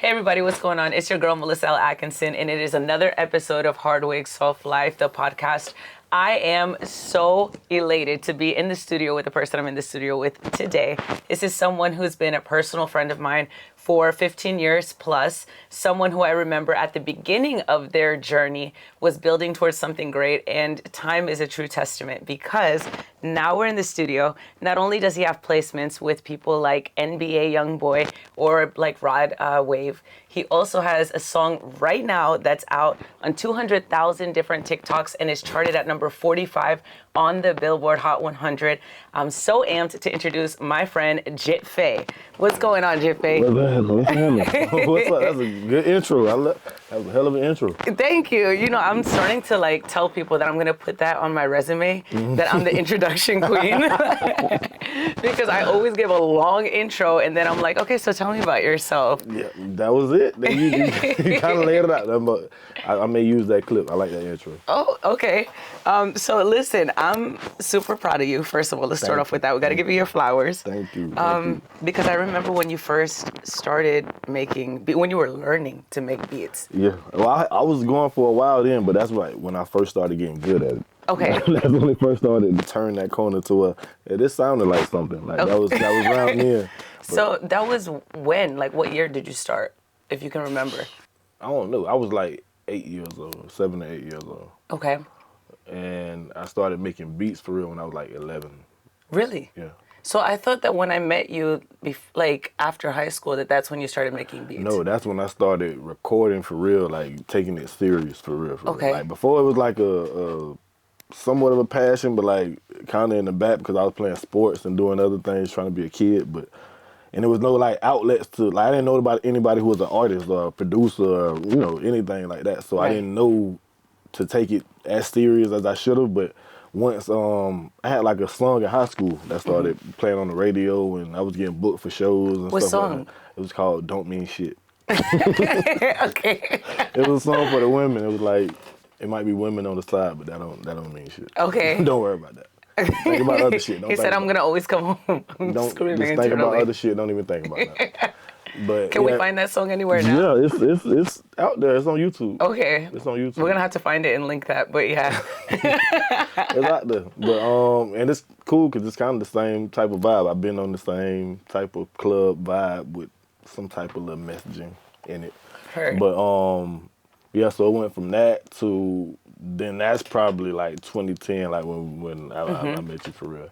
Hey everybody, what's going on? It's your girl Melissa L. Atkinson, and it is another episode of Hard Wig Soft Life, the podcast. I am so elated to be in the studio with the person I'm in the studio with today. This is someone who's been a personal friend of mine for 15 years plus, someone who I remember at the beginning of their journey was building towards something great, and time is a true testament because now we're in the studio. Not only does he have placements with people like NBA Youngboy or like Rod Wave, he also has a song right now that's out on 200,000 different TikToks and is charted at number 45 on the Billboard Hot 100. I'm so amped to introduce my friend GittFai. What's going on, GittFai? What's happening? What's up? That's a good intro. That was a hell of an intro. Thank you. You know, I'm starting to like tell people that I'm gonna put that on my resume, that I'm the introduction queen. Because I always give a long intro and then I'm like, okay, so tell me about yourself. Yeah, that was it. You kind of laid it out there, but I may use that clip. I like that intro. Oh, okay. So listen, I'm super proud of you. First of all, let's start off with that. We got to give you your flowers. Thank you. Because I remember when you first started when you were learning to make beats. Yeah. Well, I was going for a while then, but that's right when I first started getting good at it. Okay. That's when I first started to turn that corner to this sounded like something. Like that was around then. So that was when? Like what year did you start, if you can remember? I don't know. I was like 8 years old, 7 to 8 years old. Okay. And I started making beats for real when I was like 11. Really? Yeah. So I thought that when I met you, like after high school, that's when you started making beats. No, that's when I started recording for real, like taking it serious for real. Okay. Like before it was like a somewhat of a passion, but like kind of in the back because I was playing sports and doing other things, trying to be a kid. And there was no like outlets to, like I didn't know about anybody who was an artist or a producer or, anything like that. So right. I didn't know to take it as serious as I should have. But once I had like a song in high school that started playing on the radio and I was getting booked for shows and what stuff song? like that. It was called Don't Mean Shit. Okay. It was a song for the women. It was like, it might be women on the side, but that don't mean shit. Okay. Don't worry about that. Think about other shit. He said, I'm going to always come home screaming just think about other shit. Don't even think about that. But Can we find that song anywhere now? Yeah, it's out there. It's on YouTube. Okay. It's on YouTube. We're going to have to find it and link that, but yeah. It's out there. But and it's cool because it's kind of the same type of vibe. I've been on the same type of club vibe with some type of little messaging in it. Heard. But yeah, so it went from that to then that's probably like 2010, like when I met you for real.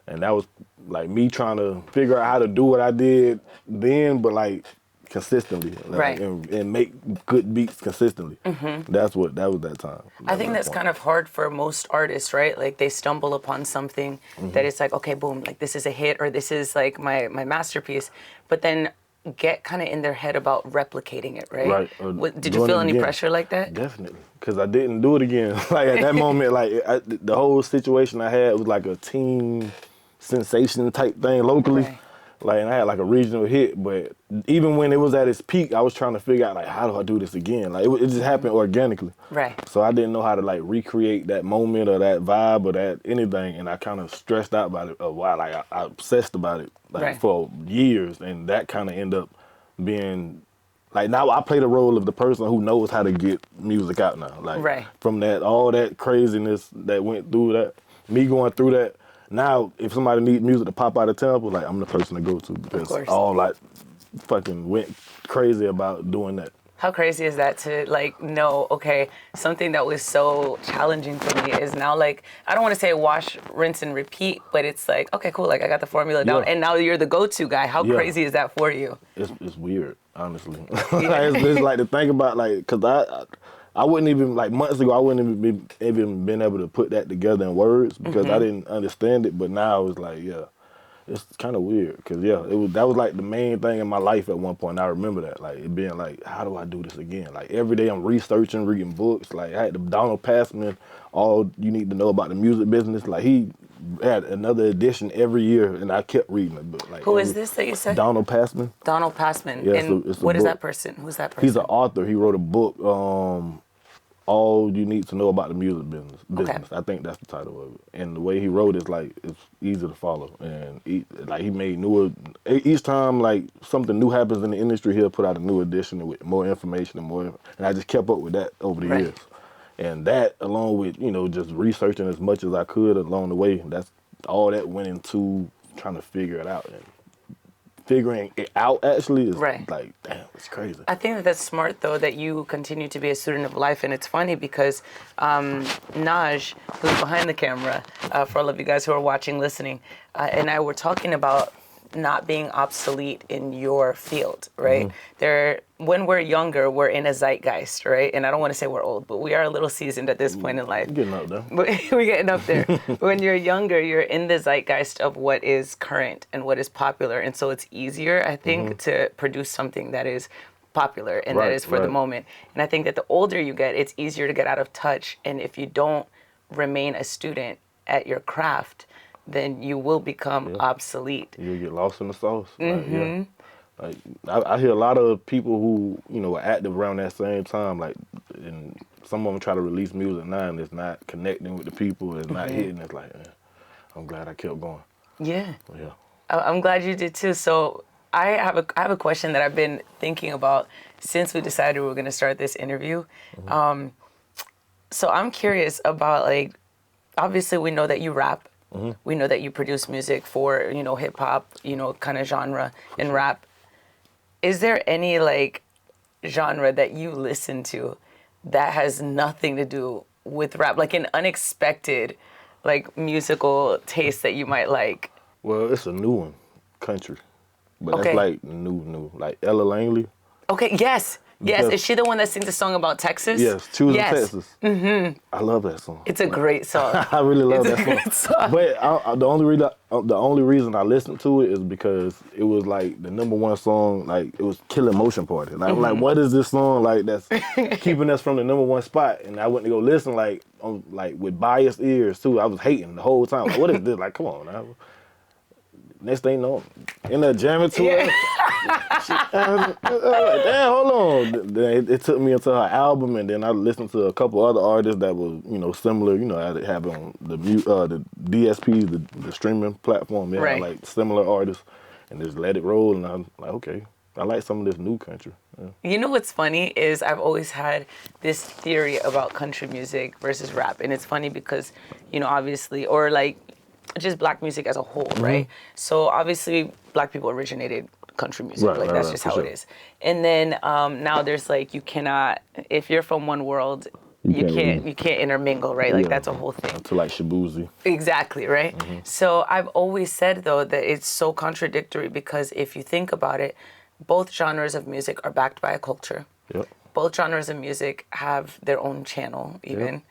And that was like me trying to figure out how to do what I did then, but like consistently, like, right? And make good beats consistently. That was that time. I think that's kind of hard for most artists, right? Like they stumble upon something that it's like, okay, boom, like this is a hit or this is like my masterpiece, but then get kind of in their head about replicating it, right? Right. Did you feel any pressure like that? Definitely, because I didn't do it again. Like at that moment, like the whole situation I had was like a teen sensation type thing locally. Right. Like, and I had like a regional hit, but even when it was at its peak, I was trying to figure out like, how do I do this again? Like it just happened organically. Right. So I didn't know how to like recreate that moment or that vibe or that anything, and I kind of stressed out about it a while. Like I obsessed about it like for years, and that kind of ended up being like now I play the role of the person who knows how to get music out now. Like from that all that craziness that went through that, me going through that. Now, if somebody needs music to pop out of Tampa, like I'm the person to go to because all like fucking went crazy about doing that. How crazy is that to like know, okay, something that was so challenging for me is now like, I don't want to say wash, rinse, and repeat, but it's like, okay, cool, like I got the formula down, and now you're the go-to guy. How crazy is that for you? It's weird, honestly. Like, it's like to think about, like, because I wouldn't even, like months ago, I wouldn't even been able to put that together in words because I didn't understand it, but now it's like, it's kind of weird because that was like the main thing in my life at one point. I remember that, like it being like, how do I do this again? Like every day I'm researching, reading books. Like I had the Donald Passman, All You Need to Know About the Music Business. Like he had another edition every year, and I kept reading the book. Like who is this that you said? Donald Passman. Donald Passman. Yeah, and it's a what is book. that person? Who's that person? He's an author. He wrote a book. all you need to know about the music business. I think that's the title of it. And the way he wrote it's like it's easy to follow. And he made each time like something new happens in the industry, he'll put out a new edition with more information and I just kept up with that over the years. And that, along with just researching as much as I could along the way, that's all that went into trying to figure it out. And figuring it out actually is like, damn, it's crazy. I think that that's smart, though, that you continue to be a student of life. And it's funny because Naj, who's behind the camera, for all of you guys who are watching, listening, and I were talking about not being obsolete in your field, right? When we're younger, we're in a zeitgeist, right? And I don't want to say we're old, but we are a little seasoned at this point in life. We're getting up there. We're getting up there. When you're younger, you're in the zeitgeist of what is current and what is popular. And so it's easier, I think, to produce something that is popular and that is for the moment. And I think that the older you get, it's easier to get out of touch. And if you don't remain a student at your craft, then you will become obsolete. You'll get lost in the sauce. Like I hear a lot of people who are active around that same time, like, and some of them try to release music now and it's not connecting with the people, it's not hitting. It's like, I'm glad I kept going. Yeah. I'm glad you did too. So I have a question that I've been thinking about since we decided we were going to start this interview. So I'm curious about, like, obviously we know that you rap. We know that you produce music for, hip hop, kind of genre and rap. Is there any like genre that you listen to that has nothing to do with rap, like an unexpected like musical taste that you might like? Well, it's a new one, country. But that's like new, like Ella Langley. Okay, yes. Yes, is she the one that sings a song about Texas? Yes, Choosing Texas. I love that song. It's a great song. I really love that song. But the only reason I listened to it is because it was like the #1 song. Like it was killing Motion Party. And I was like, what is this song like that's keeping us from the #1 spot? And I went to go listen like with biased ears too. I was hating the whole time. Like, what is this? Like, come on now. Next thing you know, in there jamming to her. Like, damn, hold on. It took me into her album, and then I listened to a couple other artists that was, similar. As it happened on the DSP, the streaming platform. Yeah, like similar artists, and just let it roll. And I'm like, okay, I like some of this new country. Yeah. You know what's funny is I've always had this theory about country music versus rap, and it's funny because, obviously, or like just black music as a whole, right? So obviously black people originated country music, that's just how it is. And then now there's like, you cannot, if you're from one world, you can't intermingle, right? Like that's a whole thing. To like Shabuzi. Exactly, right? So I've always said though that it's so contradictory because if you think about it, both genres of music are backed by a culture. Both genres of music have their own channel even.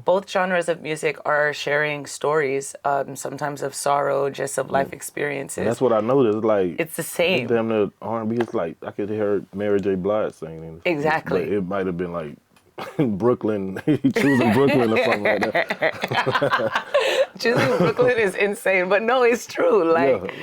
Both genres of music are sharing stories, sometimes of sorrow, just of life experiences. And that's what I noticed. Like it's the same. Damn near R&B. It's like I could hear Mary J. Blige singing. Exactly. But it might have been like Brooklyn. Choosing Brooklyn or something like that. Choosing Brooklyn is insane, but no, it's true. Like,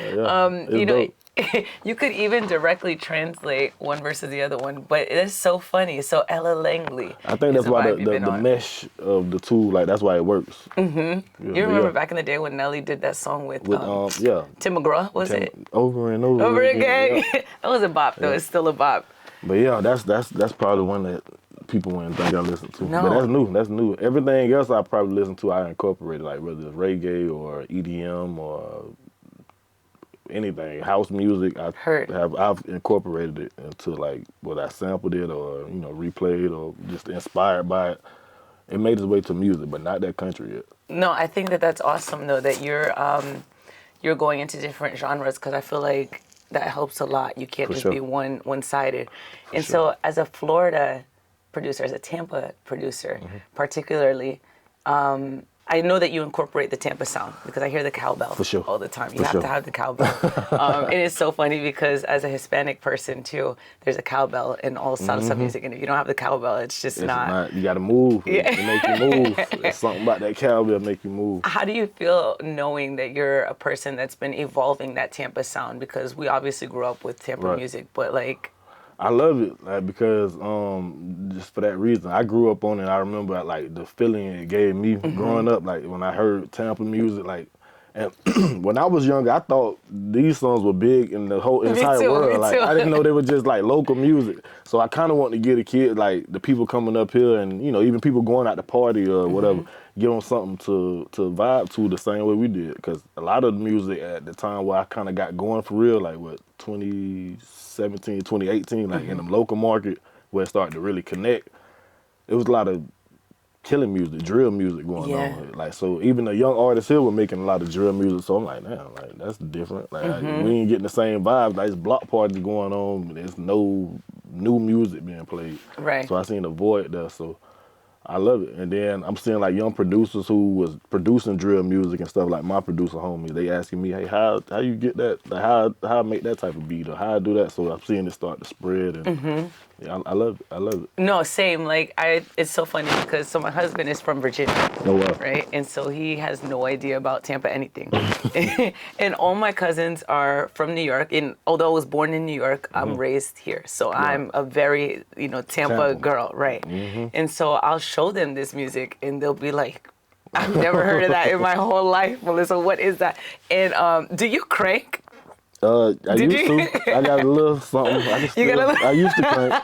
you could even directly translate one versus the other one, but it is so funny. So Ella Langley. I think that's why the mesh of the two, like that's why it works. You remember back in the day when Nelly did that song with Tim McGraw, was it? Over and over again. That was a bop though. It's still a bop. But yeah, that's probably one that people wouldn't think I listen to. No. But that's new. Everything else I probably listen to, I incorporated, like whether it's reggae or EDM or anything, house music. I've incorporated it into like whether I sampled it or replayed or just inspired by it. It made its way to music, but not that country yet. No, I think that that's awesome though that you're going into different genres because I feel like that helps a lot. You can't just be one-sided. And so as a Florida producer, as a Tampa producer, particularly, I know that you incorporate the Tampa sound because I hear the cowbell all the time. You have to have the cowbell. It is so funny because as a Hispanic person too, there's a cowbell in all salsa music, and if you don't have the cowbell, it's just not. You got to move. It make you move. There's something about that cowbell make you move. How do you feel knowing that you're a person that's been evolving that Tampa sound? Because we obviously grew up with Tampa music, but like. I love it, like, because just for that reason. I grew up on it. I remember like the feeling it gave me growing up, like when I heard Tampa music, like, and when I was younger, I thought these songs were big in the whole entire world. Like I didn't know they were just like local music. So I kind of want to get a kid, like the people coming up here, and you know, even people going out to party or whatever, give them something to vibe to the same way we did. Because a lot of the music at the time where I kind of got going for real, like what 2017, 2018, like in the local market where it started to really connect, it was a lot of killing music, drill music going on. Like, so even the young artists here were making a lot of drill music. So I'm like, damn, like that's different. Like we ain't getting the same vibes. Like, it's block parties going on, but there's no new music being played. Right. So I seen a void there. So I love it. And then I'm seeing like young producers who was producing drill music and stuff, like my producer homies. They asking me, hey, how you get that? Like, how I make that type of beat, or how I do that? So I'm seeing it start to spread, and yeah, I love it. I love it. No, same. Like it's so funny because my husband is from Virginia, right? And so he has no idea about Tampa anything. And all my cousins are from New York. And although I was born in New York, I'm raised here. So I'm a very, Tampa girl, right? And so I'll show them this music, and they'll be like, I've never heard of that in my whole life, Melissa. What is that? And do you crank? I used to. I got a little something. I used to crank.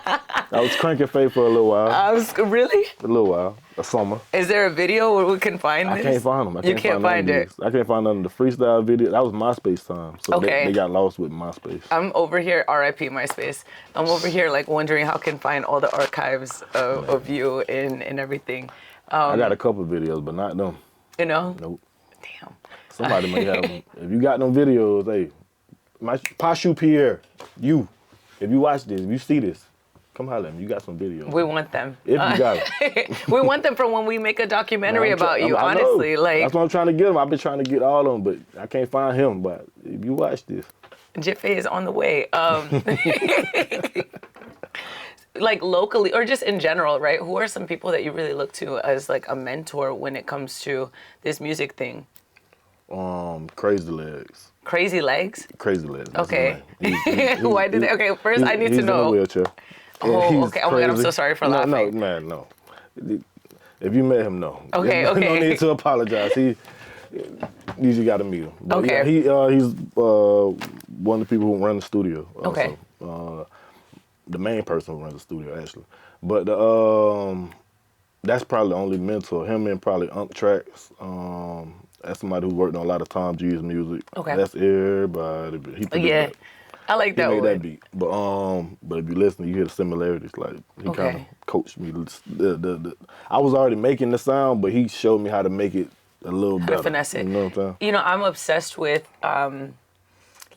I was cranking Faith for a little while. Really? A little while. A summer. Is there a video where we can find this? I can't find them. You can't find it? I can't find none of the freestyle video. That was MySpace time. So they got lost with MySpace. I'm over here, RIP MySpace. I'm over here like wondering how I can find all the archives of you and everything. I got a couple videos, but not them. You know? Nope. Damn. Somebody may have them. If you got them videos, hey, Pashu Pierre, if you watch this, if you see this, come holler at me. You got some videos. We want them. If you got them. We want them from when we make a documentary about you, honestly. Like, that's what I'm trying to get them. I've been trying to get all of them, but I can't find him. But if you watch this. GittFai is on the way. Like locally or just in general, right? Who are some people that you really look to as like a mentor when it comes to this music thing? Crazy Legs. Crazy Legs? Crazy Legs. Okay. Why did they? Okay, first I need to know. He's in a wheelchair. Oh, okay. Oh my God, I'm so sorry for laughing. No, man, no. If you met him, no. Okay, okay. No need to apologize. You usually got to meet him. But okay. Yeah, he's one of the people who run the studio. Okay. The main person who runs the studio, actually. But that's probably the only mentor. Him and probably Unk Tracks. That's somebody who worked on a lot of Tom G's music. Okay. That's everybody. He that. I like that one. Made that beat. But if you listen, you hear the similarities. Like he kind of coached me. I was already making the sound, but he showed me how to make it a little better. To finesse it. You know what I'm saying? I'm obsessed with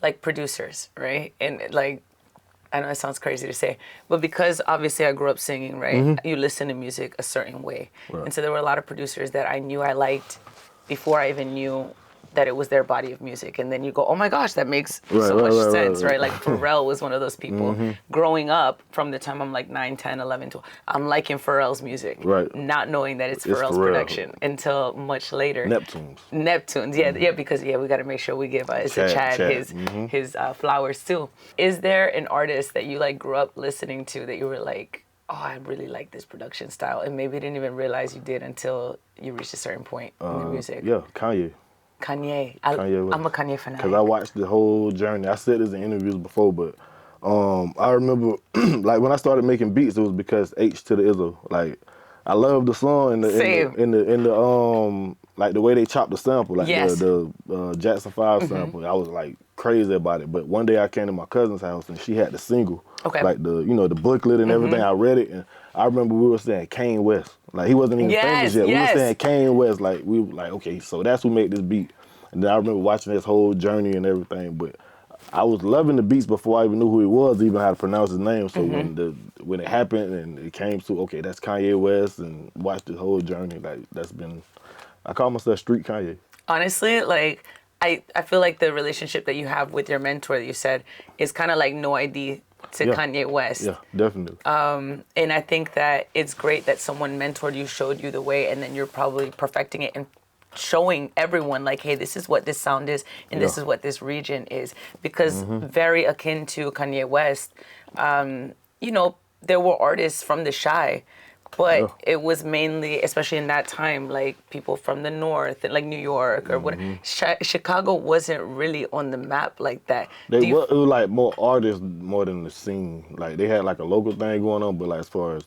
like producers, right? And like, I know it sounds crazy to say, but because obviously I grew up singing, right? You listen to music a certain way. Right. And so there were a lot of producers that I knew I liked before I even knew that it was their body of music. And then you go, oh my gosh, that makes so much sense, right? Like Pharrell was one of those people. Growing up, from the time I'm like 9, 10, 11, 12, I'm liking Pharrell's music. Right. Not knowing that it's Pharrell's production until much later. Neptunes, yeah, because we got to make sure we give Chad his flowers too. Is there an artist that you like grew up listening to that you were like, oh, I really like this production style, and maybe didn't even realize you did until you reached a certain point in the music? Yeah, Kanye. I'm a Kanye fan. Because I watched the whole journey. I said this in interviews before, but I remember like when I started making beats, it was because H to the Izzo. Like I love the song in the like the way they chopped the sample, like the Jackson 5 sample. I was like crazy about it. But one day I came to my cousin's house and she had the single, like the booklet and everything. I read it and I remember we were saying Kanye West. Like he wasn't even famous yet. We were saying Kanye West. Like we were like, okay, so that's who made this beat. And then I remember watching his whole journey and everything. But I was loving the beats before I even knew who he was, even how to pronounce his name. So when it happened and it came to, okay, that's Kanye West, and watched his whole journey, like that's been, I call myself Street Kanye. Honestly, like I feel like the relationship that you have with your mentor that you said is kind of like no ID to Kanye West. Yeah, definitely. And I think that it's great that someone mentored you, showed you the way, and then you're probably perfecting it and showing everyone like, hey, this is what this sound is, and this is what this region is. Because very akin to Kanye West, there were artists from the Chi, but Yeah. it was mainly, especially in that time, like people from the North, like New York or what. Chicago wasn't really on the map like that. It was like more artists more than the scene. Like they had like a local thing going on, but like as far as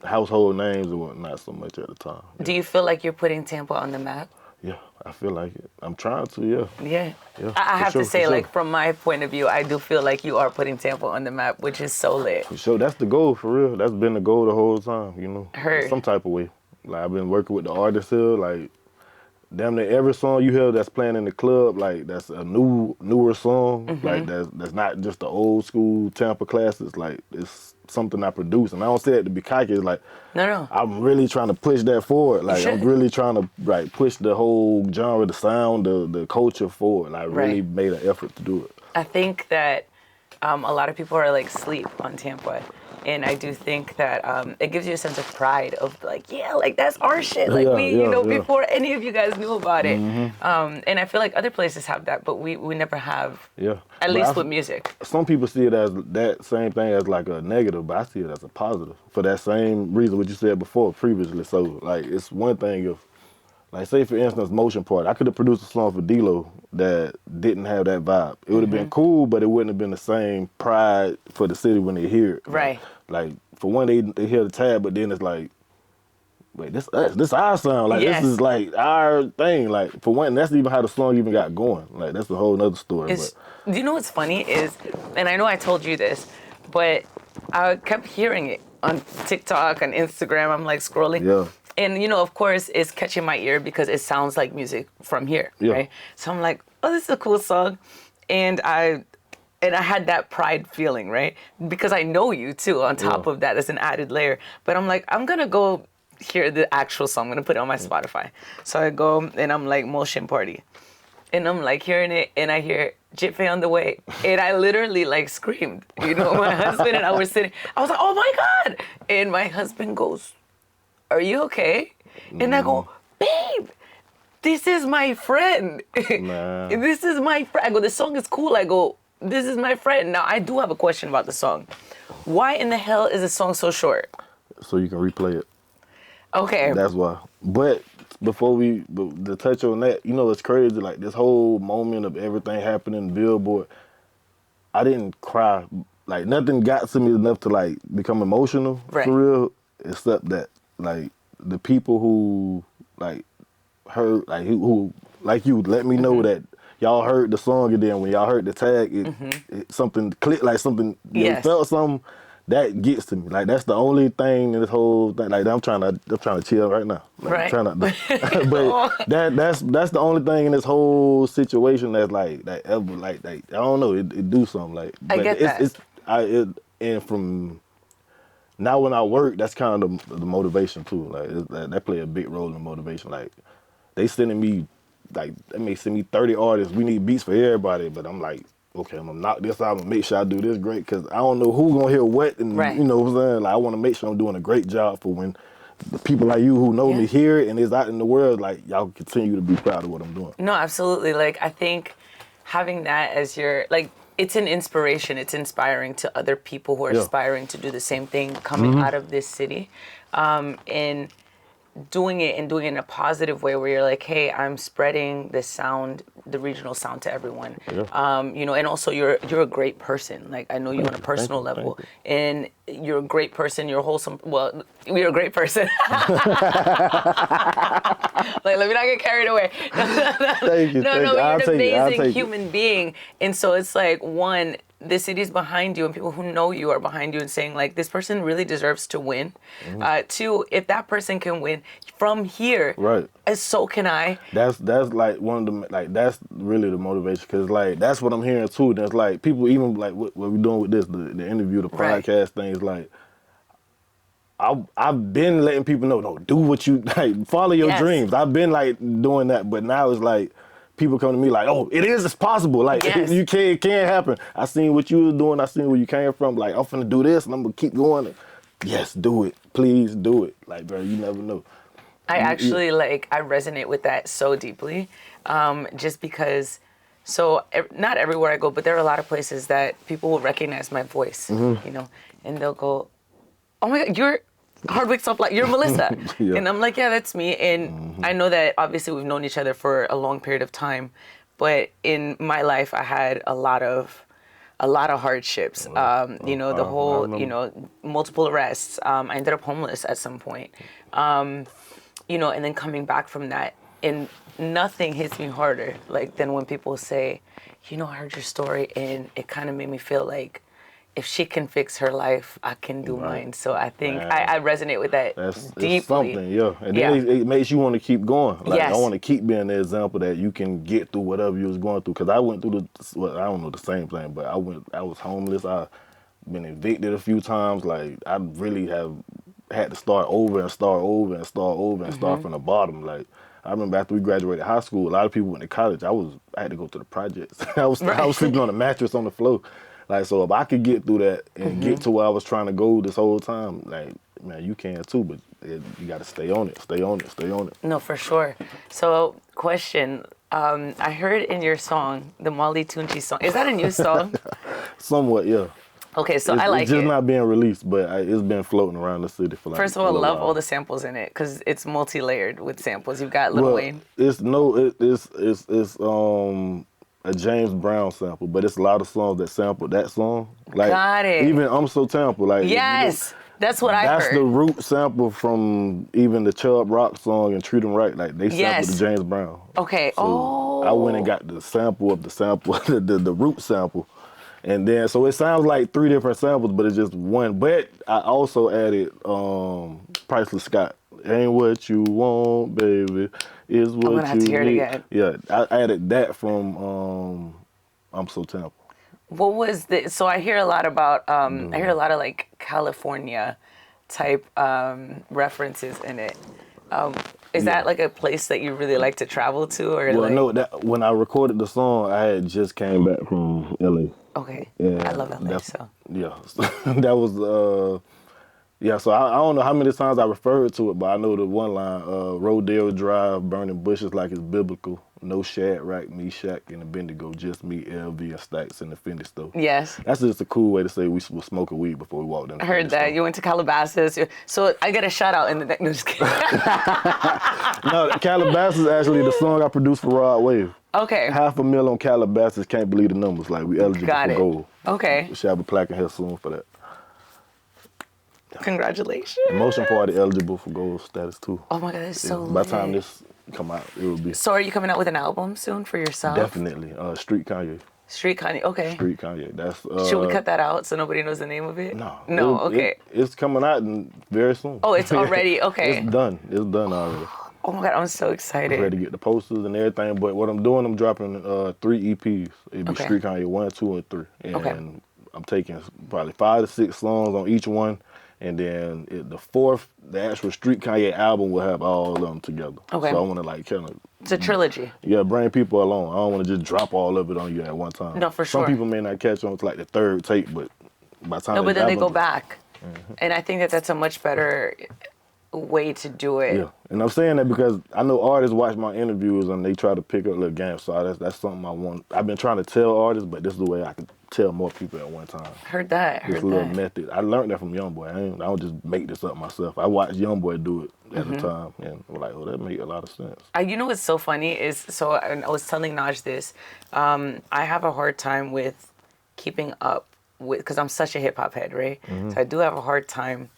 household names, it wasn't not so much at the time. Yeah. Do you feel like you're putting Tampa on the map? Yeah, I feel like it. I'm trying to, yeah. Yeah. Yeah, I have to say, sure. like, from my point of view, I do feel like you are putting Tampa on the map, which is so lit. For sure, that's the goal, for real. That's been the goal the whole time, Heard. Some type of way. Like, I've been working with the artists here, like, damn near every song you hear that's playing in the club, like, that's a newer song. Like, that's not just the old school Tampa classics. Like, it's something I produce. And I don't say it to be cocky. It's like, No. I'm really trying to push that forward. Like, I'm really trying to, like, push the whole genre, the sound, the culture forward. Like, I really made an effort to do it. I think that a lot of people are, like, sleep on Tampa. And I do think that it gives you a sense of pride of like, yeah, like that's our shit. Like before any of you guys knew about it. And I feel like other places have that, but we never have. Yeah. At least with music. Some people see it as that same thing as like a negative, but I see it as a positive for that same reason what you said before previously. So like it's one thing if, like say for instance, Motion Party, I could have produced a song for D-Lo that didn't have that vibe. It would have been cool, but it wouldn't have been the same pride for the city when they hear it. Right. Like for one, they hear the tag, but then it's like, wait, this our sound. Like this is like our thing. Like for one, that's even how the song even got going. Like that's a whole nother story. Do you know what's funny is, and I know I told you this, but I kept hearing it on TikTok, on Instagram. I'm like scrolling. Yeah. And, of course, it's catching my ear because it sounds like music from here, right? So I'm like, oh, this is a cool song. And I had that pride feeling, right? Because I know you, too, on top of that. There's an added layer. But I'm like, I'm going to go hear the actual song. I'm going to put it on my Spotify. So I go, and I'm like, Motion Party. And I'm like hearing it, and I hear GittFai on the way. And I literally like screamed. My husband and I were sitting. I was like, oh, my God. And my husband goes, are you okay? And I go, babe, this is my friend. This is my friend. I go, the song is cool. I go, this is my friend. Now, I do have a question about the song. Why in the hell is the song so short? So you can replay it. Okay. That's why. But before to touch on that, it's crazy. Like this whole moment of everything happening, Billboard, I didn't cry. Like nothing got to me enough to like become emotional for real, except that. Like the people who like heard like who like you let me know that y'all heard the song and then when y'all heard the tag it something clicked like something you felt something that gets to me. Like that's the only thing in this whole thing. Like I'm trying to chill right now. Like, I'm trying not to, but that's the only thing in this whole situation that's like that ever like I don't know it do something like. I get that. And from now when I work, that's kind of the motivation too. Like that play a big role in the motivation. Like they sending me, like they may send me 30 artists. We need beats for everybody, but I'm like, okay, I'm gonna knock this out and make sure I do this great because I don't know who gonna hear what, and you know what I'm saying. Like I want to make sure I'm doing a great job for when the people like you who know me hear it and it's out in the world. Like y'all continue to be proud of what I'm doing. No, absolutely. Like I think having that as your like. It's an inspiration. It's inspiring to other people who are aspiring to do the same thing coming out of this city. And doing it in a positive way where you're like, hey, I'm spreading this sound, the regional sound to everyone. And also you're a great person. Like I know you on a personal level. And you're a great person, you're wholesome. Well, you're a great person. Like, let me not get carried away. Thank you. No, you're an amazing human being. And so it's like, one, the city's behind you and people who know you are behind you and saying like, this person really deserves to win. Two, if that person can win from here, so can I. That's like one of the, like, that's really the motivation. Cause like, that's what I'm hearing too. That's like, people even like what we're doing with this, the interview, the podcast thing is like, I've been letting people know, no, do what you, like, follow your dreams. I've been like doing that, but now it's like, people come to me like, oh, it's possible. Like, it can happen. I seen what you was doing. I seen where you came from. Like, I'm finna do this and I'm gonna keep going. Yes, do it. Please do it. Like, bro, you never know. I actually, like, I resonate with that so deeply. Just because So not everywhere I go, but there are a lot of places that people will recognize my voice, Mm-hmm. you know, and they'll go, "Oh my God, you're Hard Wig Soft Life. You're Melissa." Yeah. And I'm like, "Yeah, that's me." And I know that obviously we've known each other for a long period of time, but in my life I had a lot of hardships. You know, the I whole, remember. you know, multiple arrests. I ended up homeless at some point. You know, and then coming back from that, and nothing hits me harder like than when people say, "You know, I heard your story and it kind of made me feel like if she can fix her life, I can do Right. mine." So I think Man. I resonate with that It's deeply. something, yeah. And Yeah. then it makes you want to keep going. Like, Yes. I want to keep being the example that you can get through whatever you was going through. Because I went through I don't know the same thing, but I was homeless. I been evicted a few times. Like, I really have had to start over and start over and start over and start from the bottom. Like, I remember after we graduated high school, a lot of people went to college. I had to go to the projects. I was sleeping on a mattress on the floor. Like, so if I could get through that and get to where I was trying to go this whole time, like, man, you can too, but you got to stay on it, stay on it, stay on it. No, for sure. So, question. I heard in your song, the Molly Tunchi song. Is that a new song? Somewhat, yeah. Okay, so I like it's just it. not being released, but it's been floating around the city for like. First of all, I a little love while. all the samples in it because it's multi-layered with samples. You've got Lil Wayne. It's a James Brown sample, but it's a lot of songs that sample that song. Like, Got it. even I'm So Tampa, like, Yes, that's what I that's heard. the root sample from even the Chubb Rock song and Treat 'Em Right. Like, they sampled Yes. the James Brown. Okay. So I went and got the sample of the sample, the root sample. And then, so it sounds like 3 different samples, but it's just one. But I also added Priceless Scott. Ain't what you want, baby, is what gonna have to hear it need. again. Yeah, I added that from I'm So Tampa. What was the? So I hear a lot about. I hear a lot of like California type references in it. Is that like a place that you really like to travel to, or Well, like? no, that when I recorded the song, I had just came back from LA. Okay. Yeah, I love LA. So. Yeah, that was yeah. So I don't know how many times I referred to it, but I know the one line: Rodeo Drive, burning bushes like it's biblical. No Shadrach, Meshach, and Abednego, just me, LV, and Stacks in the Fendi store. Yes. That's just a cool way to say we was smoking weed before we walked in. I heard that. You went to Calabasas. So I get a shout out in the no, just kidding. No, Calabasas is actually the song I produced for Rod Wave. Okay. $500,000 on Calabasas, can't believe the numbers. Like, we eligible Got for it. gold. Okay. We should have a plaque in here soon for that. Congratulations. Motion Party eligible for gold status too. Oh my God, that's so By the time lit. this come out, it will be. So are you coming out with an album soon for yourself? Definitely. Street Kanye. Street Kanye. Okay. Street Kanye. That's. Should we cut that out so nobody knows the name of it? No. No. Okay. It's coming out very soon. Oh, it's already okay. It's done. It's done already. Oh my God, I'm so I'm excited. ready to get the posters and everything. But what I'm doing, I'm dropping 3 EPs. It'll be Okay. Street Kanye 1, 2, and 3. And Okay. I'm taking probably 5 to 6 songs on each one. And then the 4th, the actual Street Kanye album will have all of them together. Okay. So I want to like kind of, It's a trilogy. yeah, bring people along. I don't want to just drop all of it on you at one time. No, for sure. Some people may not catch on to like the 3rd tape, but by the time No, but then they go album- back. And I think that that's a much better way to do it. Yeah, and I'm saying that because I know artists watch my interviews and they try to pick up little games. So that's something I want. I've been trying to tell artists, but this is the way I can tell more people at one time. Heard that. This Heard little that. method. I learned that from YoungBoy. I don't just make this up myself. I watched YoungBoy do it at the time, and I'm like, oh, that made a lot of sense. You know what's so funny is, so I was telling Naj this, I have a hard time with keeping up with, because I'm such a hip hop head, right? So I do have a hard time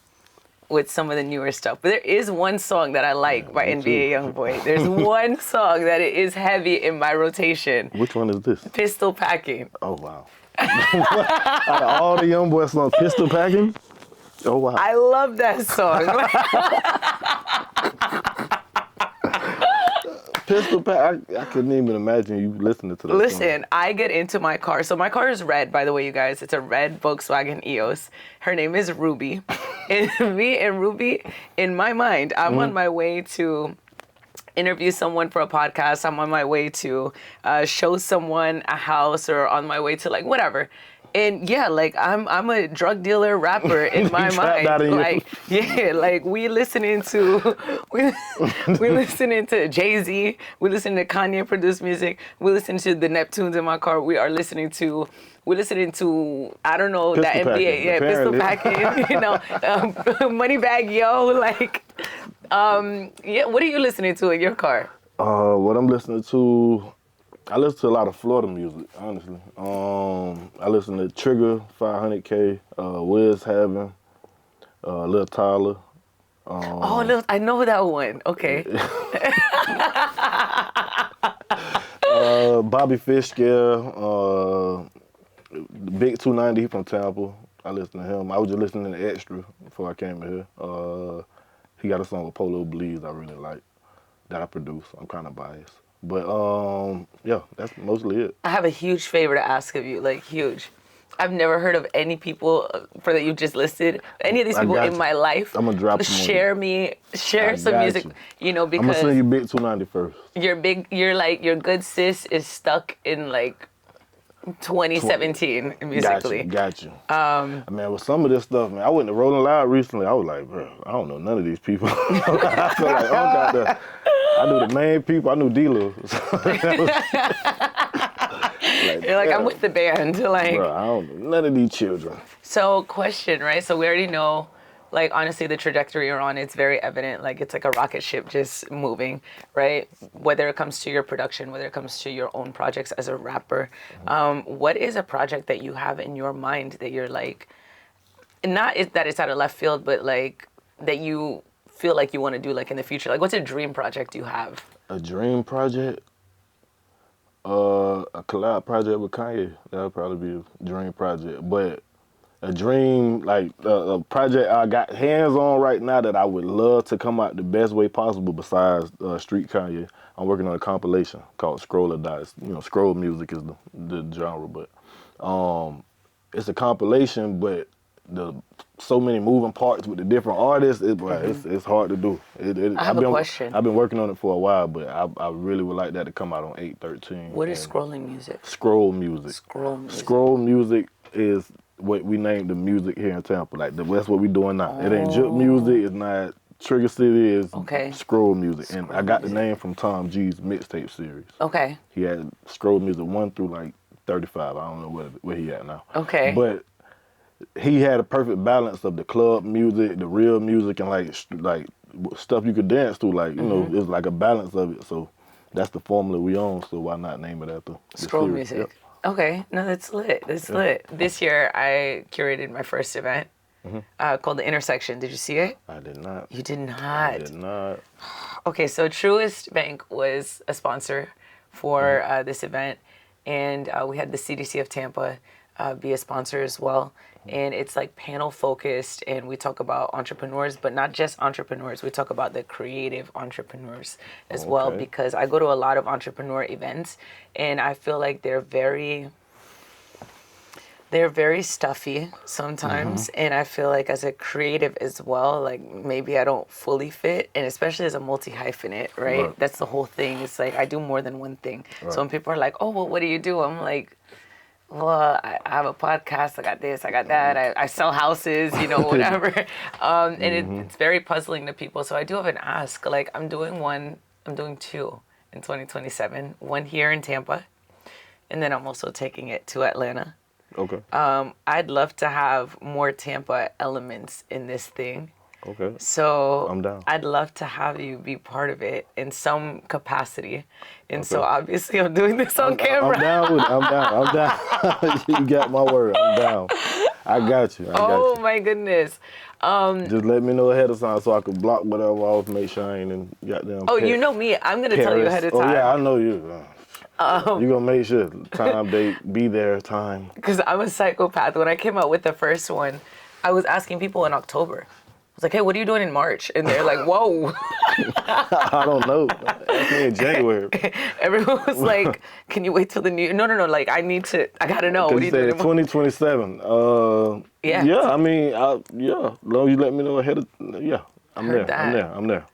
with some of the newer stuff. But there is one song that I like by NBA YoungBoy. There's one song that it is heavy in my rotation. Which one is this? Pistol Packing. Oh, wow. Out of all the YoungBoy songs, Pistol Packing? Oh, wow. I love that song. Pistol Pack, I couldn't even imagine you listening to that Listen, song. I get into my car. So my car is red, by the way, you guys. It's a red Volkswagen EOS. Her name is Ruby. And me and Ruby, in my mind, I'm on my way to interview someone for a podcast. I'm on my way to show someone a house, or on my way to like whatever. And yeah, like I'm a drug dealer rapper in my mind. Like yeah, like we listening to Jay-Z, we listen to Kanye produced music, we listen to the Neptunes in my car. We're listening to I don't know, Pistol that NBA, Packing, Pistol apparently. Packing, you know, Moneybag Yo, like yeah, what are you listening to in your car? What I'm listening to, I listen to a lot of Florida music, honestly. I listen to Trigger, 500K, Wiz Having, Lil Tyler. I know that one. Okay. Bobby Fishcare, Big 290, he from Tampa. I listen to him. I was just listening to Extra before I came here. He got a song with Polo Bleeds I really like that I produce. I'm kind of biased. But yeah, that's mostly it. I have a huge favor to ask of you, like huge. I've never heard of any people that you just listed, any of these people in my life. I'm gonna drop them Share some music, you know, because I'm gonna send you Big 290 first. Your good sis is stuck in like 2017 musically. Got you. I mean, with some of this stuff, man, I went to Rolling Loud recently. I was like, bro, I don't know none of these people. I feel like I knew the main people. I knew D-Lil. You're like, I'm with the band. Like, bro, I don't know none of these children. So, question, right? So we already know, like, honestly, the trajectory you're on, it's very evident. Like, it's like a rocket ship just moving, right? Whether it comes to your production, whether it comes to your own projects as a rapper. What is a project that you have in your mind that you're like, not that it's out of left field, but like that you feel like you want to do like in the future? Like, what's a dream project you have? A dream project? A collab project with Kanye. That would probably be a dream project. But a dream, like a project I got hands on right now that I would love to come out the best way possible besides Street Kanye. I'm working on a compilation called Skroll or Die. You know, Skroll music is the genre, but it's a compilation, but so many moving parts with the different artists, it's hard to do. I have a question. I've been working on it for a while, but I really would like that to come out on 8/13. What is scrolling music? Scroll music. Scroll music. Scroll music is what we named the music here in Tampa. Like that's what we doing now. It ain't Juke music. It's not Trigger City. It's Scroll music. And I got the name from Tom G's mixtape series. Okay. He had Scroll music 1 through like 35. I don't know where he at now. Okay. But he had a perfect balance of the club music, the real music, and like stuff you could dance to. Like, you know, it's like a balance of it. So that's the formula we own. So why not name it after Scroll music? Yep. Okay, no, that's lit. That's lit. This year I curated my first event called The Intersection. Did you see it? I did not. You did not? I did not. Okay, so Truist Bank was a sponsor for this event, and we had the CDC of Tampa be a sponsor as well. And it's like panel focused, and we talk about entrepreneurs, but not just entrepreneurs. We talk about the creative entrepreneurs as well, because I go to a lot of entrepreneur events, and I feel like they're very stuffy sometimes. And I feel like as a creative as well, like maybe I don't fully fit, and especially as a multi-hyphenate, right? That's the whole thing. It's like I do more than one thing. So when people are like, oh, well, what do you do? I'm like, well, I have a podcast, I got this, I got that, I sell houses, you know, whatever. And it's very puzzling to people. So I do have an ask. Like, I'm doing two in 2027. One here in Tampa, and then I'm also taking it to Atlanta. Okay. I'd love to have more Tampa elements in this thing. Okay. So I'm down. I'd love to have you be part of it in some capacity. And so obviously I'm doing this on camera. I'm down with it. I'm down. You got my word. I'm down. I got you. Oh my goodness. Just let me know ahead of time so I can block whatever off, make sure I ain't in goddamn. Oh, you know me. I'm gonna tell you ahead of time. Oh yeah, I know you. You gonna make sure time, date, be there, time. Because I'm a psychopath. When I came out with the first one, I was asking people in October. I was like, hey, what are you doing in March? And they're like, whoa. I don't know. Ask me in January. Everyone was like, can you wait till the new year? No. Like, I gotta know. What are you doing? 2027. Yeah, I mean, yeah. As long as you let me know ahead of, I'm there.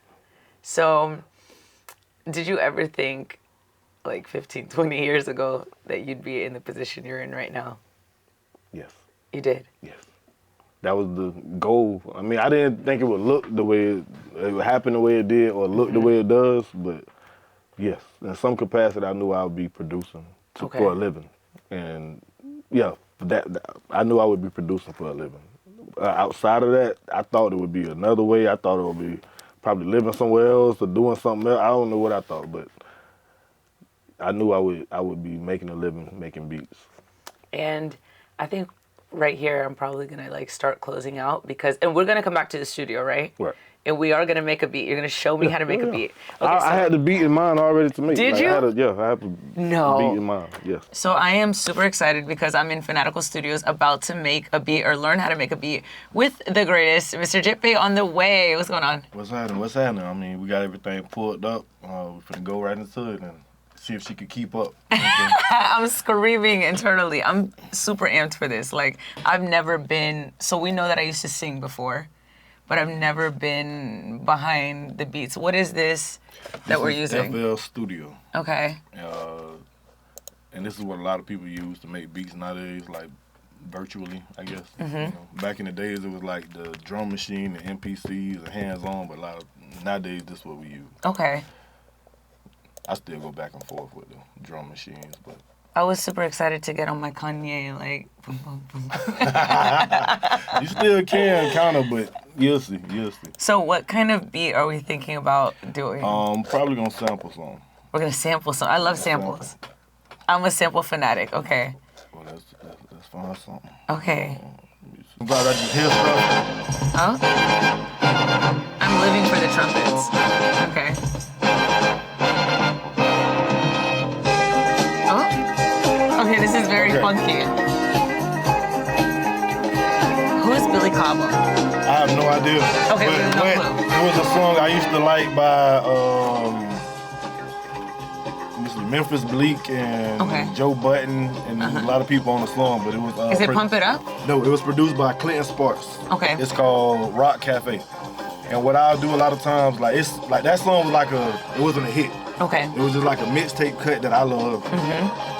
So, did you ever think, like 15, 20 years ago, that you'd be in the position you're in right now? Yes. You did? Yes. That was the goal. I mean, I didn't think it would look the way it would happen the way it did or look the way it does, but yes, in some capacity, I knew I would be producing for a living, and yeah, that I knew I would be producing for a living. Outside of that, I thought it would be another way. I thought it would be probably living somewhere else or doing something else. I don't know what I thought, but I knew I would be making a living making beats. And I think right here, I'm probably gonna like start closing out and we're gonna come back to the studio, right? Right. And we are gonna make a beat. You're gonna show me how to make a beat. Okay, I had the beat in mind already to make. Did you? I had a beat in mind. Yes. So I am super excited because I'm in Fanatical Studios about to make a beat or learn how to make a beat with the greatest, Mr. GittFai on the way. What's going on? What's happening? I mean, we got everything pulled up. We're finna go right into it and see if she could keep up. I'm screaming internally. I'm super amped for this. Like, I've never been, so we know that I used to sing before, but I've never been behind the beats. What is this that we're using? FL Studio. Okay. And this is what a lot of people use to make beats nowadays, like virtually, I guess. You know, back in the days, it was like the drum machine, the MPCs, the hands-on, but nowadays, this is what we use. Okay. I still go back and forth with the drum machines, but I was super excited to get on my Kanye, like, boom, boom, boom. You still can, kind of, but you'll see. So what kind of beat are we thinking about doing? Probably gonna sample some. We're gonna sample some. I love samples. I'm a sample fanatic. Okay. Well, let's find something. Okay. Sometimes I just hear stuff. Oh? I'm living for the trumpets. Okay. Okay, this is very funky. Who is Billy Cobham? I have no idea. Okay, we have no clue. It was a song I used to like by Memphis Bleak and Joe Button and a lot of people on the song, but it was... Is it Pump It Up? No, it was produced by Clinton Sparks. Okay. It's called Rock Cafe. And what I'll do a lot of times, like that song was it wasn't a hit. Okay. It was just like a mixtape cut that I love.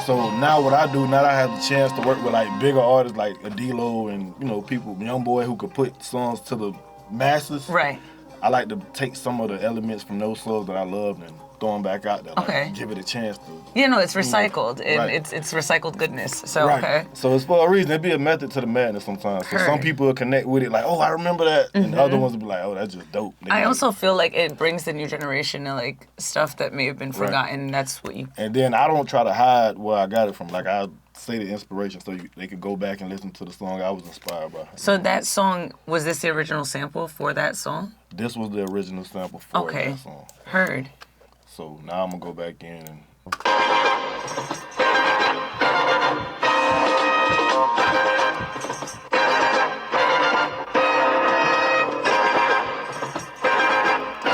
So now what I do, now that I have the chance to work with like bigger artists like Adilo and, you know, people, young boy who could put songs to the masses. Right. I like to take some of the elements from those songs that I love and throw them back out there. Like, give it a chance to. Yeah, no, it's recycled. And it's recycled goodness. So, okay. So it's for a reason. It'd be a method to the madness sometimes. So some people will connect with it like, oh, I remember that. And the other ones will be like, oh, that's just dope. I also feel like it brings the new generation to like stuff that may have been forgotten. That's what you... And then I don't try to hide where I got it from. Like, I say the inspiration so they could go back and listen to the song I was inspired by. So that song, was this the original sample for that song? This was the original sample for that song. Heard. So now I'm gonna go back in and...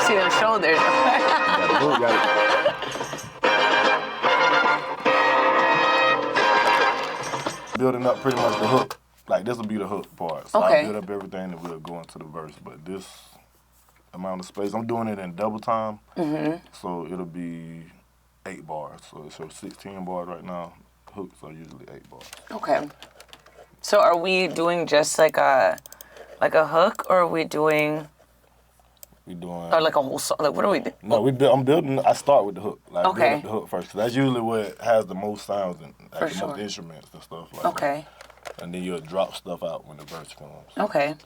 See them shoulders. Building up pretty much the hook. Like, this will be the hook part. So I'll build up everything and we'll go into the verse. But this amount of space, I'm doing it in double time. So it'll be 8 bars. So it shows 16 bars right now. Hooks are usually 8 bars. Okay. So are we doing just like a hook, or are we doing... Or like a whole song? Like, what are we doing? No, I'm building... I start with the hook. Like, build up the hook first. Cause that's usually what has the most sounds and like, the most instruments and stuff like that. And then you'll drop stuff out when the verse comes. Okay.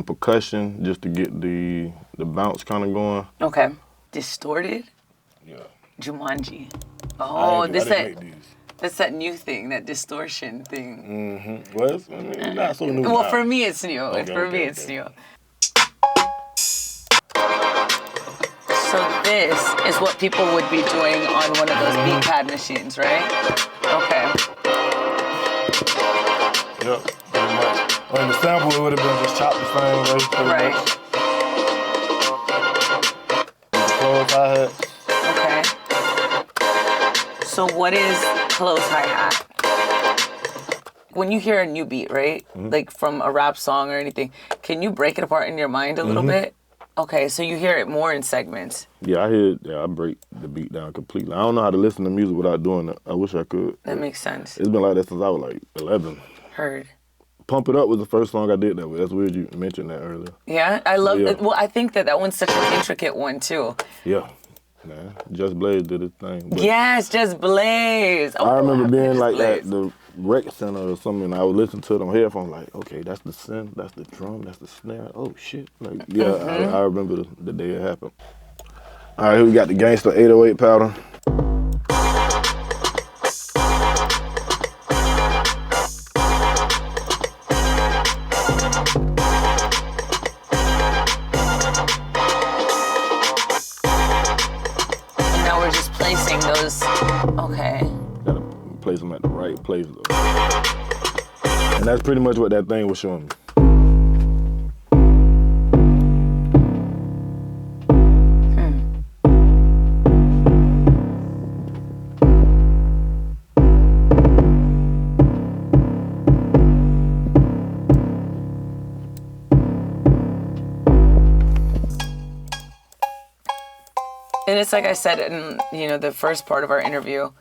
Percussion, just to get the bounce kind of going. Okay. Distorted? Yeah. Jumanji. Oh, that's that new thing, that distortion thing. Well, I mean, not so new. Well, for me, it's new. It's new. So this is what people would be doing on one of those beat pad machines, right? Okay. Yep, pretty much. Well, in the sample, it would have been just chop the same way. Right. Close hi-hat. Okay. So what is close hi-hat? When you hear a new beat, right? Like from a rap song or anything, can you break it apart in your mind a little bit? Okay, so you hear it more in segments. Yeah, I break the beat down completely. I don't know how to listen to music without doing it. I wish I could. That makes sense. It's been like that since I was like 11. Heard. Pump It Up was the first song I did that with. That's weird you mentioned that earlier. Yeah, I love Yeah. it. Well, I think that one's such an intricate one too. Yeah. Man, Just Blaze did his thing. But Yes, Just Blaze. Oh, I remember being Just like Blaze. at the rec center or something, and I would listen to it on headphones like, okay, that's the synth, that's the drum, that's the snare. Oh, shit. Like, yeah, I remember the day it happened. All right, here we got the Gangsta 808 powder. Placing those, okay. Gotta place them at the right place though. And that's pretty much what that thing was showing me. And it's like I said in, the first part of our interview,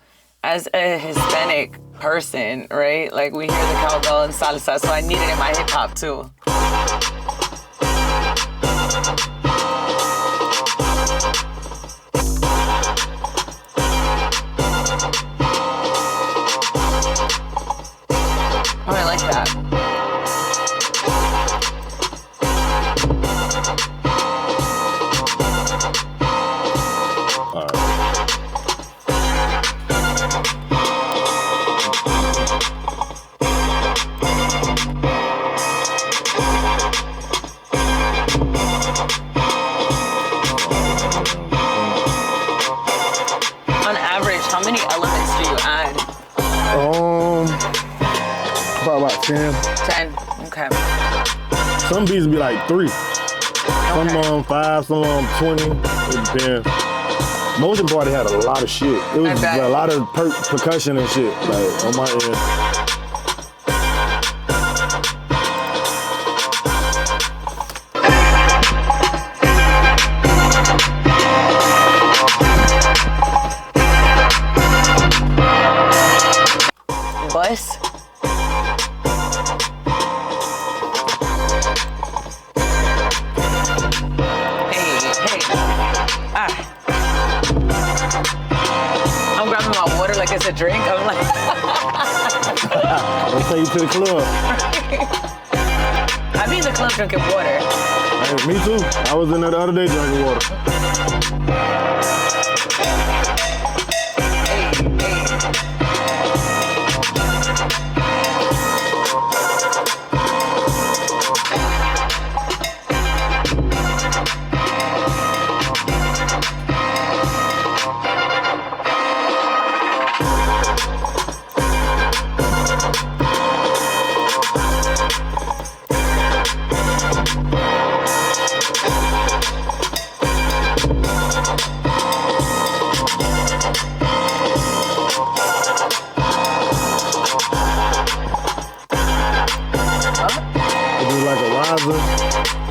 as a Hispanic person, right? Like we hear the cowbell and salsa, so I need it in my hip hop too. Oh, I like that. How many elements do you add? Probably about 10. 10, okay. Some beats be like 3. Some Okay. on 5, some on 20. It depends. Motion Party had a lot of shit. It was bet. a lot of percussion and shit, like on my end. Bus. Hey. I'm grabbing my water like it's a drink. I'm like, Let's take you to the club. I be in the club drinking water. Hey, me too. I was in there the other day drinking water.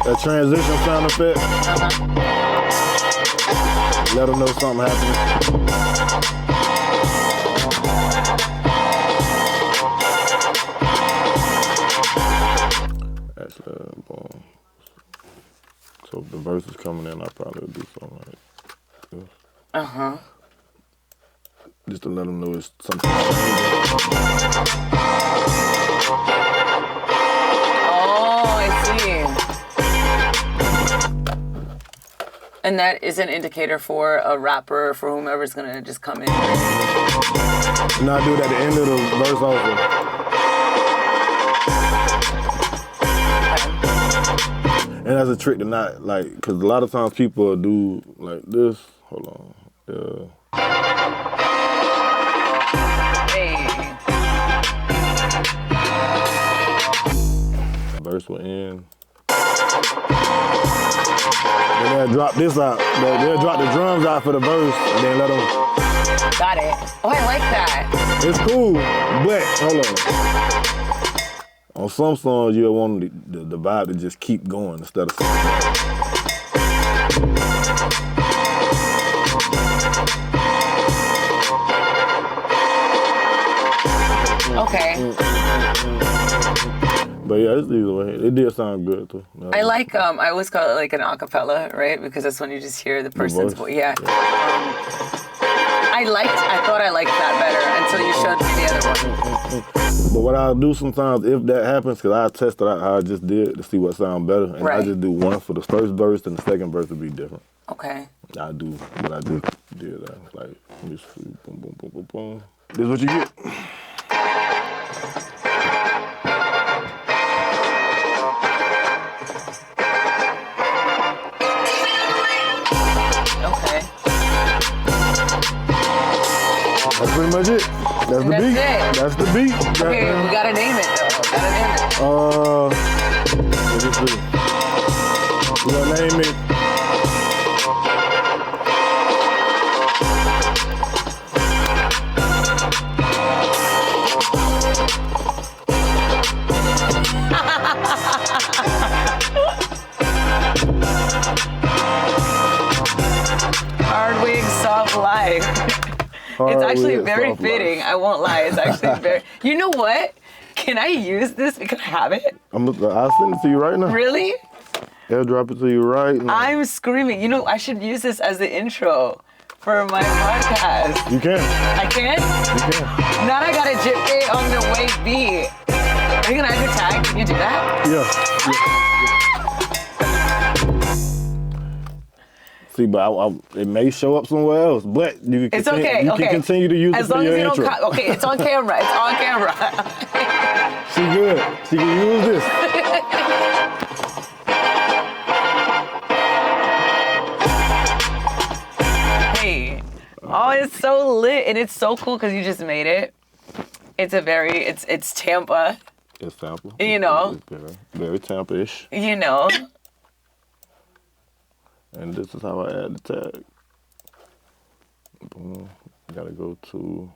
A transition sound effect. Let them know something happening. That's boom. So if the verse is coming in, I probably would do something like this. Just to let them know it's something. And that is an indicator for a rapper, for whomever's gonna just come in. And I do it at the end of the verse also. And that's a trick to not, like, because a lot of times people do like this. Hold on. Hey. Verse will end. Then they'll drop this out. They'll drop the drums out for the verse and then let them. Got it. Oh, I like that. It's cool, but hold on. On some songs, you want the vibe to just keep going instead of saying Okay. But yeah, it's either way. It did sound good too. I like, I always call it like an acapella, right? Because that's when you just hear the person's voice. Yeah. I thought I liked that better until you showed me the other one. But what I'll do sometimes, if that happens, because I test it out how I just did to see what sounds better. And I just do one for the first verse and the second verse will be different. Okay. I do what I just did. Like, let me see. Boom, boom, boom, boom, boom. This is what you get. That's pretty much it. That's the beat. That's the beat. Okay, we gotta name it though. Let me see. We gonna name it. Hard Wig Soft Life. It's actually very fitting. I won't lie. It's actually very. You know what? Can I use this? Can I have it? I'll send it to you right now. Really? Airdrop it to you right now. I'm screaming. You know, I should use this as the intro for my podcast. You can. I can? You can. Now I got a GittFai on the way beat. Are you gonna add your tag? Can you do that? Yeah. See, but it may show up somewhere else, but you can continue, can continue to use as it for your intro. Okay, it's on camera. It's on camera. She good. She can use this. Hey, oh, it's so lit, and it's so cool because you just made it. It's it's Tampa. It's Tampa. You know. It's very Tampa-ish. You know. And this is how I add the tag. Boom. Gotta go to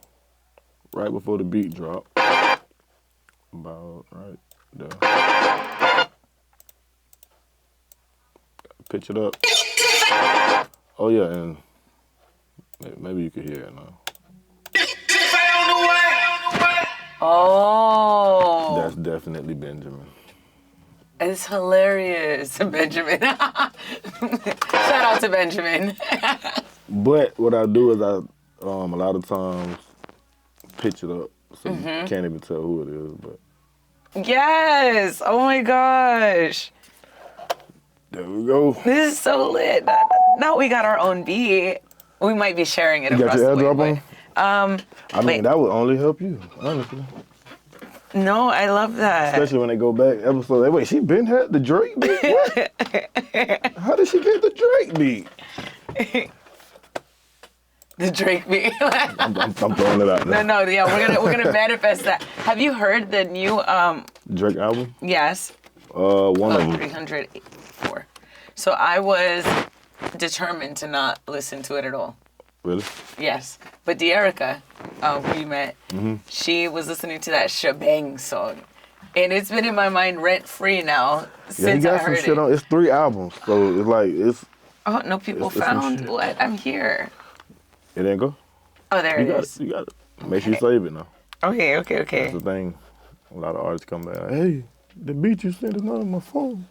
right before the beat drop. About right there. Pitch it up. Oh yeah, and maybe you can hear it now. Oh. That's definitely Benjamin. It's hilarious, Benjamin. Shout out to Benjamin. But what I do is a lot of times pitch it up so you can't even tell who it is. But yes! Oh my gosh! There we go. This is so lit. Now we got our own beat. We might be sharing it. You got your airdrop on? I mean, that would only help you, honestly. No, I love that. Especially when they go back episode. Wait, she been had the Drake beat? What? How did she get the Drake beat? The Drake beat. I'm throwing it out there. No, yeah, we're gonna manifest that. Have you heard the new Drake album? Yes. One of them. 304. So I was determined to not listen to it at all. Really? Yes. But De'Erica, who you met, she was listening to that Shebang song. And it's been in my mind rent-free now since I heard it. It's 3 albums, so it's like, it's... Oh, no, people found what? I'm here. It didn't go? Oh, there it is. You got it. Make sure you save it now. Okay. That's the thing. A lot of artists come back, hey, the beat you sent is not on my phone.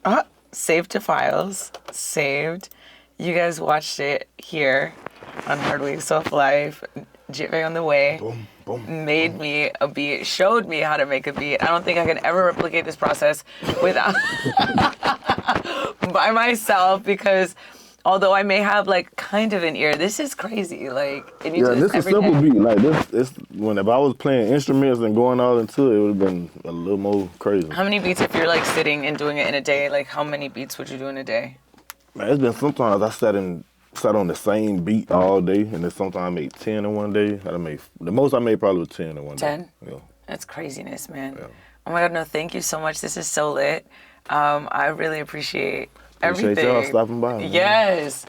Saved to files. Saved. You guys watched it here on Hard Wig Soft Life. GittFai on the way. Boom, boom. Made me a beat, showed me how to make a beat. I don't think I can ever replicate this process without by myself, because although I may have like kind of an ear, this is crazy. Like, and you do this is a simple beat. Like this, if I was playing instruments and going all into it, it would have been a little more crazy. How many beats, if you're like sitting and doing it in a day, like how many beats would you do in a day? Man, it's been sometimes I sat on the same beat all day, and then sometimes I made 10 in one day. The most I made probably was 10 in one day. 10? Yeah. That's craziness, man. Yeah. Oh my God, no, thank you so much. This is so lit. I really appreciate everything. Appreciate y'all stopping by. Man. Yes.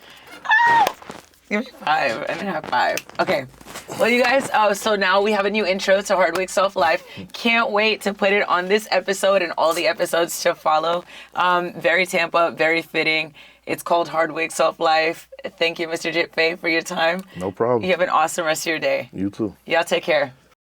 Give me 5. I didn't have 5. Okay. Well, you guys, so now we have a new intro to Hard Wig Soft Life. Can't wait to put it on this episode and all the episodes to follow. Very Tampa, very fitting. It's called Hard Wig Soft Life. Thank you, Mr. GittFai, for your time. No problem. You have an awesome rest of your day. You too. Y'all take care.